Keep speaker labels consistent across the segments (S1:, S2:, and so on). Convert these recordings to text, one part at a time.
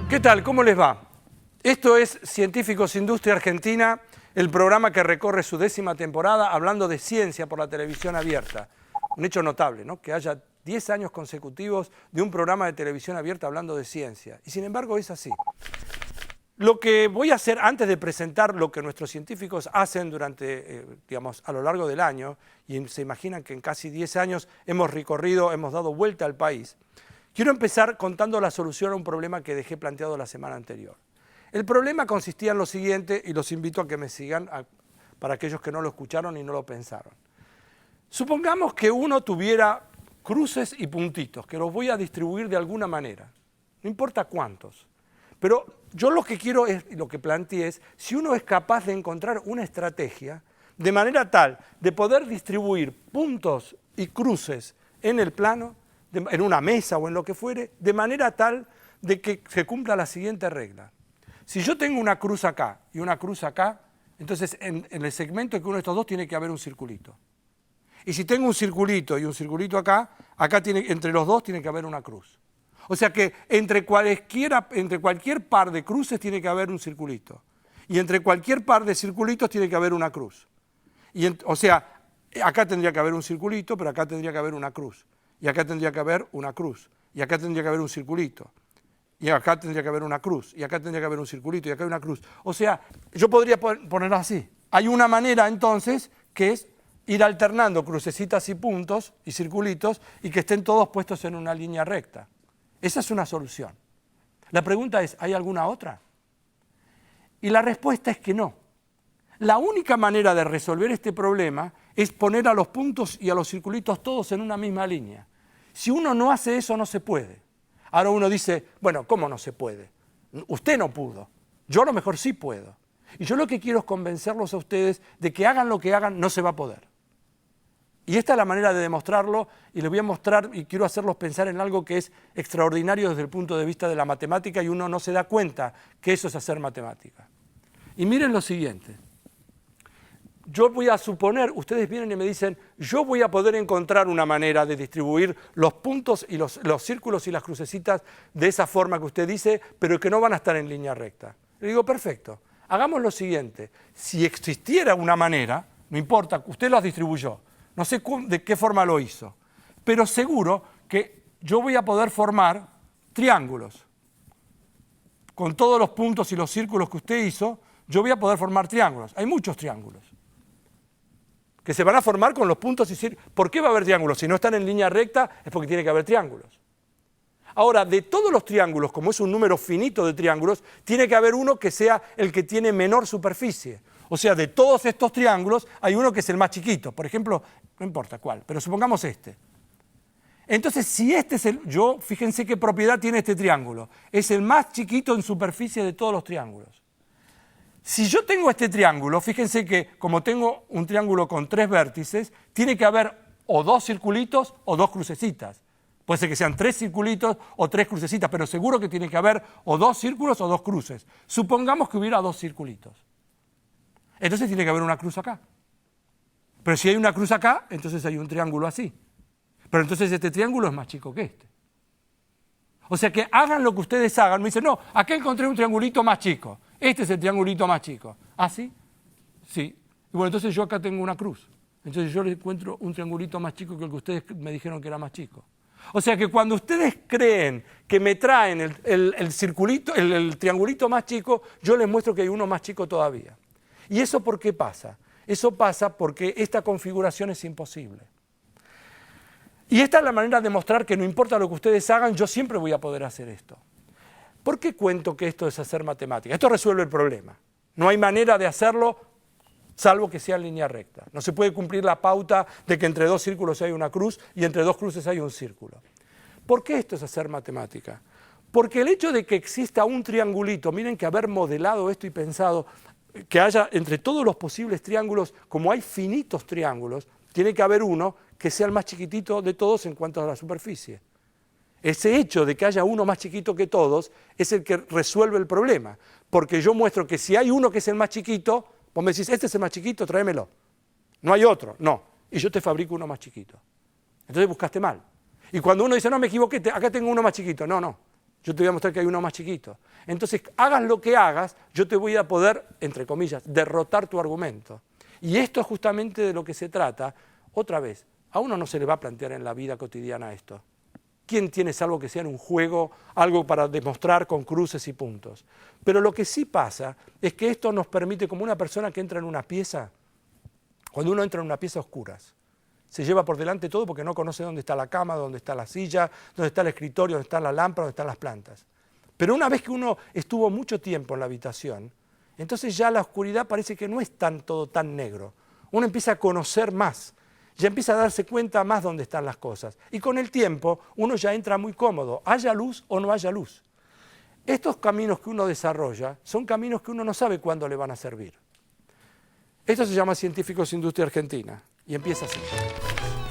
S1: ¿Qué tal? ¿Cómo les va? Esto es Científicos Industria Argentina, el programa que recorre su 10ª temporada hablando de ciencia por la televisión abierta. Un hecho notable, ¿no? Que haya 10 años consecutivos de un programa de televisión abierta hablando de ciencia. Y sin embargo es así. Lo que voy a hacer antes de presentar lo que nuestros científicos hacen durante, digamos, a lo largo del año, y se imaginan que en casi 10 años hemos recorrido, hemos dado vuelta al país, quiero empezar contando la solución a un problema que dejé planteado la semana anterior. El problema consistía en lo siguiente, y los invito a que me sigan para aquellos que no lo escucharon y no lo pensaron. Supongamos que uno tuviera cruces y puntitos, que los voy a distribuir de alguna manera, no importa cuántos. Pero yo lo que quiero es, lo que planteé es, si uno es capaz de encontrar una estrategia de manera tal de poder distribuir puntos y cruces en el plano, en una mesa o en lo que fuere, de manera tal de que se cumpla la siguiente regla. Si yo tengo una cruz acá y una cruz acá, entonces en el segmento de uno de estos dos tiene que haber un circulito. Y si tengo un circulito y un circulito acá, entre los dos tiene que haber una cruz. O sea que entre cualquier par de cruces tiene que haber un circulito. Y entre cualquier par de circulitos tiene que haber una cruz. O sea, acá tendría que haber un circulito, pero acá tendría que haber una cruz. Y acá tendría que haber una cruz. Y acá tendría que haber un circulito. Y acá tendría que haber una cruz. Y acá tendría que haber un circulito. Y acá hay una cruz. O sea, yo podría ponerlo así. Hay una manera entonces que es ir alternando crucecitas y puntos y circulitos y que estén todos puestos en una línea recta. Esa es una solución. La pregunta es, ¿hay alguna otra? Y la respuesta es que no. La única manera de resolver este problema es poner a los puntos y a los circulitos todos en una misma línea. Si uno no hace eso, no se puede. Ahora uno dice, bueno, ¿cómo no se puede? Usted no pudo. Yo a lo mejor sí puedo. Y yo lo que quiero es convencerlos a ustedes de que hagan lo que hagan, no se va a poder. Y esta es la manera de demostrarlo, y les voy a mostrar y quiero hacerlos pensar en algo que es extraordinario desde el punto de vista de la matemática y uno no se da cuenta que eso es hacer matemática. Y miren lo siguiente. Yo voy a suponer, ustedes vienen y me dicen, yo voy a poder encontrar una manera de distribuir los puntos y los círculos y las crucecitas de esa forma que usted dice, pero que no van a estar en línea recta. Le digo, perfecto, hagamos lo siguiente. Si existiera una manera, no importa, usted las distribuyó. No sé de qué forma lo hizo, pero seguro que yo voy a poder formar triángulos. Con todos los puntos y los círculos que usted hizo, yo voy a poder formar triángulos. Hay muchos triángulos que se van a formar con los puntos y círculos. ¿Por qué va a haber triángulos? Si no están en línea recta es porque tiene que haber triángulos. Ahora, de todos los triángulos, como es un número finito de triángulos, tiene que haber uno que sea el que tiene menor superficie. O sea, de todos estos triángulos hay uno que es el más chiquito. Por ejemplo, no importa cuál, pero supongamos este. Entonces, si este es fíjense qué propiedad tiene este triángulo. Es el más chiquito en superficie de todos los triángulos. Si yo tengo este triángulo, fíjense que como tengo un triángulo con 3 vértices, tiene que haber o 2 circulitos o 2 crucecitas. Puede ser que sean 3 circulitos o 3 crucecitas, pero seguro que tiene que haber o 2 círculos o 2 cruces. Supongamos que hubiera 2 circulitos. Entonces tiene que haber una cruz acá. Pero si hay una cruz acá, entonces hay un triángulo así. Pero entonces este triángulo es más chico que este. O sea que hagan lo que ustedes hagan. Me dicen, no, acá encontré un triangulito más chico. Este es el triangulito más chico. ¿Ah, sí? Sí. Y bueno, entonces yo acá tengo una cruz. Entonces yo les encuentro un triangulito más chico que el que ustedes me dijeron que era más chico. O sea que cuando ustedes creen que me traen el triangulito más chico, yo les muestro que hay uno más chico todavía. ¿Y eso por qué pasa? Eso pasa porque esta configuración es imposible. Y esta es la manera de mostrar que no importa lo que ustedes hagan, yo siempre voy a poder hacer esto. ¿Por qué cuento que esto es hacer matemática? Esto resuelve el problema. No hay manera de hacerlo salvo que sea en línea recta. No se puede cumplir la pauta de que entre dos círculos hay una cruz y entre dos cruces hay un círculo. ¿Por qué esto es hacer matemática? Porque el hecho de que exista un triangulito, miren que haber modelado esto y pensado que haya entre todos los posibles triángulos, como hay finitos triángulos, tiene que haber uno que sea el más chiquitito de todos en cuanto a la superficie. Ese hecho de que haya uno más chiquito que todos es el que resuelve el problema, porque yo muestro que si hay uno que es el más chiquito, vos me decís, este es el más chiquito, tráemelo. No hay otro, no. Y yo te fabrico uno más chiquito. Entonces buscaste mal. Y cuando uno dice, no, me equivoqué, acá tengo uno más chiquito. No, no, yo te voy a mostrar que hay uno más chiquito. Entonces, hagas lo que hagas, yo te voy a poder, entre comillas, derrotar tu argumento. Y esto es justamente de lo que se trata. Otra vez, a uno no se le va a plantear en la vida cotidiana esto. ¿Quién tiene algo que sea en un juego, algo para demostrar con cruces y puntos? Pero lo que sí pasa es que esto nos permite, como una persona que entra en una pieza, cuando uno entra en una pieza a oscuras, se lleva por delante todo porque no conoce dónde está la cama, dónde está la silla, dónde está el escritorio, dónde está la lámpara, dónde están las plantas. Pero una vez que uno estuvo mucho tiempo en la habitación, entonces ya la oscuridad parece que no es todo tan negro. Uno empieza a conocer más. Ya empieza a darse cuenta más dónde están las cosas. Y con el tiempo uno ya entra muy cómodo, haya luz o no haya luz. Estos caminos que uno desarrolla son caminos que uno no sabe cuándo le van a servir. Esto se llama Científicos Industria Argentina y empieza así.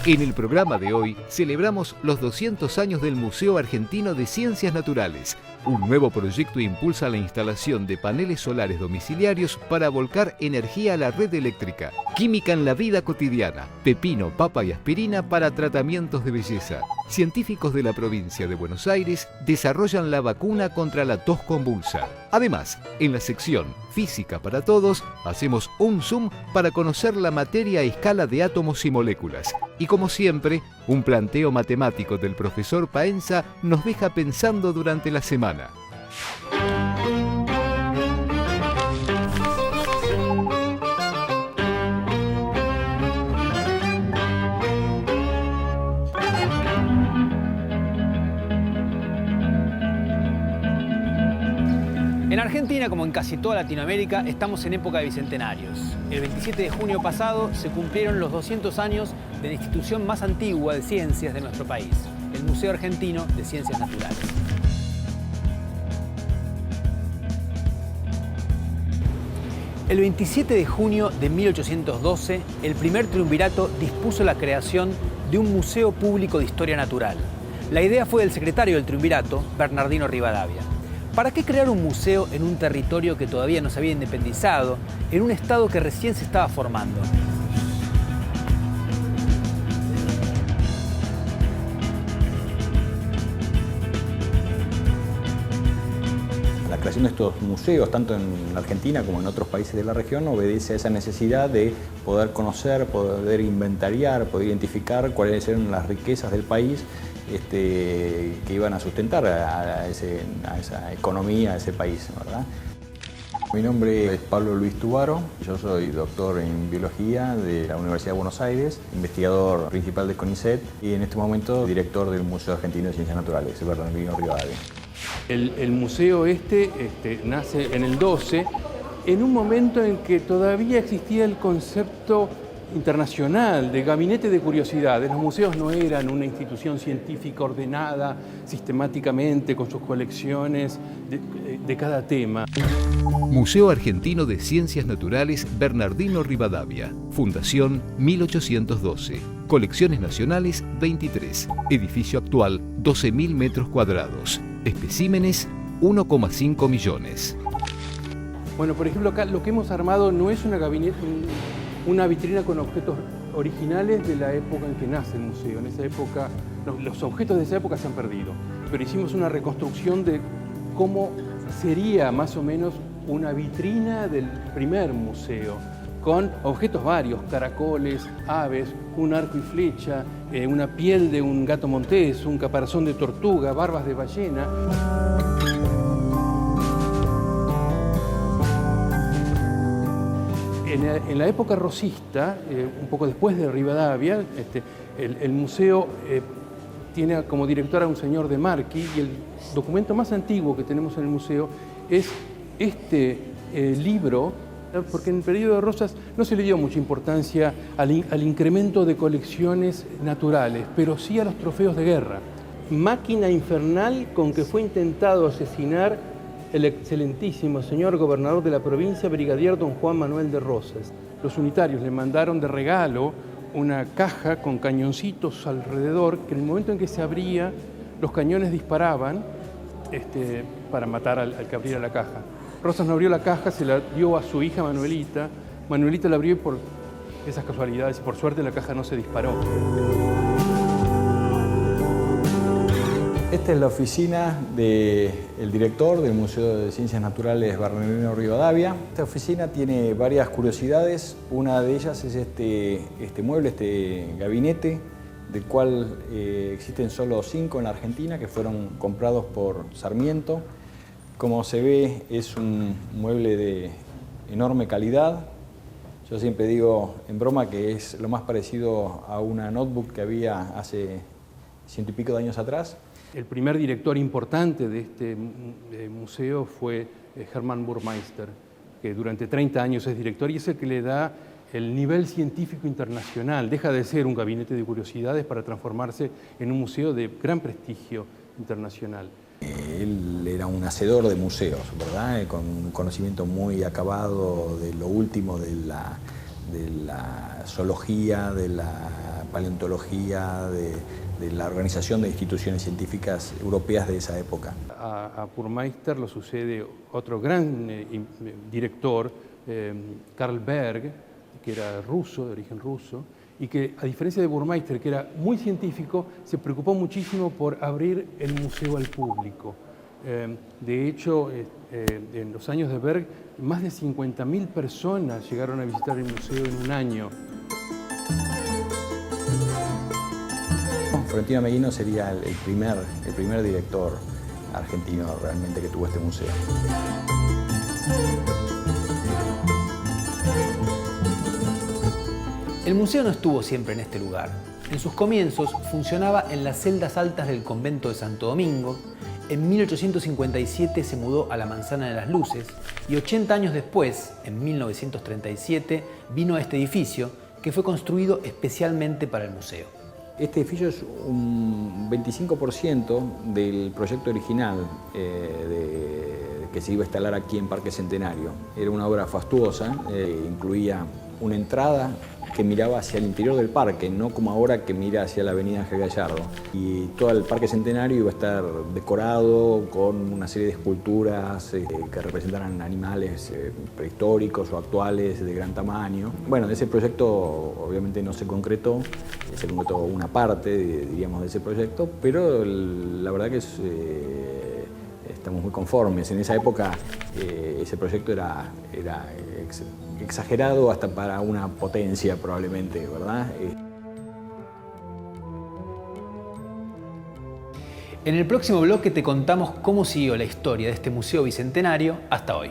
S2: En el programa de hoy celebramos los 200 años del Museo Argentino de Ciencias Naturales. Un nuevo proyecto impulsa la instalación de paneles solares domiciliarios para volcar energía a la red eléctrica. Química en la vida cotidiana. Pepino, papa y aspirina para tratamientos de belleza. Científicos de la provincia de Buenos Aires desarrollan la vacuna contra la tos convulsa. Además, en la sección Física para Todos, hacemos un zoom para conocer la materia a escala de átomos y moléculas. Y como siempre, un planteo matemático del profesor Paenza nos deja pensando durante la semana.
S3: En Argentina, como en casi toda Latinoamérica, estamos en época de bicentenarios. El 27 de junio pasado se cumplieron los 200 años de la institución más antigua de ciencias de nuestro país, el Museo Argentino de Ciencias Naturales. El 27 de junio de 1812, el primer triunvirato dispuso la creación de un museo público de historia natural. La idea fue del secretario del triunvirato, Bernardino Rivadavia. ¿Para qué crear un museo en un territorio que todavía no se había independizado, en un estado que recién se estaba formando?
S4: La creación de estos museos, tanto en Argentina como en otros países de la región, obedece a esa necesidad de poder conocer, poder inventariar, poder identificar cuáles eran las riquezas del país que iban a sustentar a esa economía, a ese país, ¿verdad? Mi nombre es Pablo Luis Tubaro, yo soy doctor en biología de la Universidad de Buenos Aires, investigador principal de CONICET y en este momento director del Museo Argentino de Ciencias Naturales, Bernardino Rivadavia.
S5: El museo nace en el 12, en un momento en que todavía existía el concepto internacional de gabinete de curiosidades. Los museos no eran una institución científica ordenada sistemáticamente con sus colecciones de cada tema.
S2: Museo Argentino de Ciencias Naturales Bernardino Rivadavia. Fundación 1812. Colecciones Nacionales 23. Edificio actual 12.000 metros cuadrados. Especímenes 1,5 millones.
S5: Bueno, por ejemplo, acá lo que hemos armado no es una vitrina con objetos originales de la época en que nace el museo. En esa época, los objetos de esa época se han perdido. pero hicimos una reconstrucción de cómo sería más o menos una vitrina del primer museo, con objetos varios, caracoles, aves, un arco y flecha, una piel de un gato montés, un caparazón de tortuga, barbas de ballena. En la época rosista, un poco después de Rivadavia, el museo tiene como director a un señor de Marchi, y el documento más antiguo que tenemos en el museo es este libro, porque en el periodo de Rosas no se le dio mucha importancia al incremento de colecciones naturales, pero sí a los trofeos de guerra. Máquina infernal con que fue intentado asesinar el excelentísimo señor gobernador de la provincia, brigadier don Juan Manuel de Rosas. Los unitarios le mandaron de regalo una caja con cañoncitos alrededor, que en el momento en que se abría, los cañones disparaban para matar al que abriera la caja. Rosas no abrió la caja, se la dio a su hija Manuelita. Manuelita la abrió y por esas casualidades, y por suerte la caja no se disparó.
S4: Esta es la oficina del director del Museo de Ciencias Naturales Bernardino Rivadavia. Esta oficina tiene varias curiosidades. Una de ellas es este mueble, este gabinete, del cual existen solo 5 en la Argentina, que fueron comprados por Sarmiento. Como se ve, es un mueble de enorme calidad. Yo siempre digo en broma que es lo más parecido a una notebook que había hace 100 y pico de años atrás.
S5: El primer director importante de este museo fue Hermann Burmeister, que durante 30 años es director y es el que le da el nivel científico internacional. Deja de ser un gabinete de curiosidades para transformarse en un museo de gran prestigio internacional.
S4: Él era un hacedor de museos, ¿verdad? Con un conocimiento muy acabado de lo último de la zoología, de la paleontología, de la organización de instituciones científicas europeas de esa época.
S5: A Burmeister lo sucede otro gran director, Carl Berg, que era ruso, de origen ruso, y que, a diferencia de Burmeister, que era muy científico, se preocupó muchísimo por abrir el museo al público. De hecho, en los años de Berg, más de 50.000 personas llegaron a visitar el museo en un año.
S4: Florentino Meguino sería el primer director argentino realmente que tuvo este museo.
S3: El museo no estuvo siempre en este lugar. En sus comienzos funcionaba en las celdas altas del convento de Santo Domingo. En 1857 se mudó a la Manzana de las Luces y 80 años después, en 1937, vino a este edificio que fue construido especialmente para el museo.
S4: Este edificio es un 25% del proyecto original que se iba a instalar aquí en Parque Centenario. Era una obra fastuosa, incluía una entrada que miraba hacia el interior del parque, no como ahora que mira hacia la avenida Ángel Gallardo. Y todo el Parque Centenario iba a estar decorado con una serie de esculturas que representaran animales prehistóricos o actuales de gran tamaño. Bueno, ese proyecto obviamente no se concretó una parte, diríamos, de ese proyecto, pero la verdad que estamos muy conformes. En esa época ese proyecto era exagerado hasta para una potencia probablemente, ¿verdad?
S3: En el próximo bloque te contamos cómo siguió la historia de este museo bicentenario hasta hoy.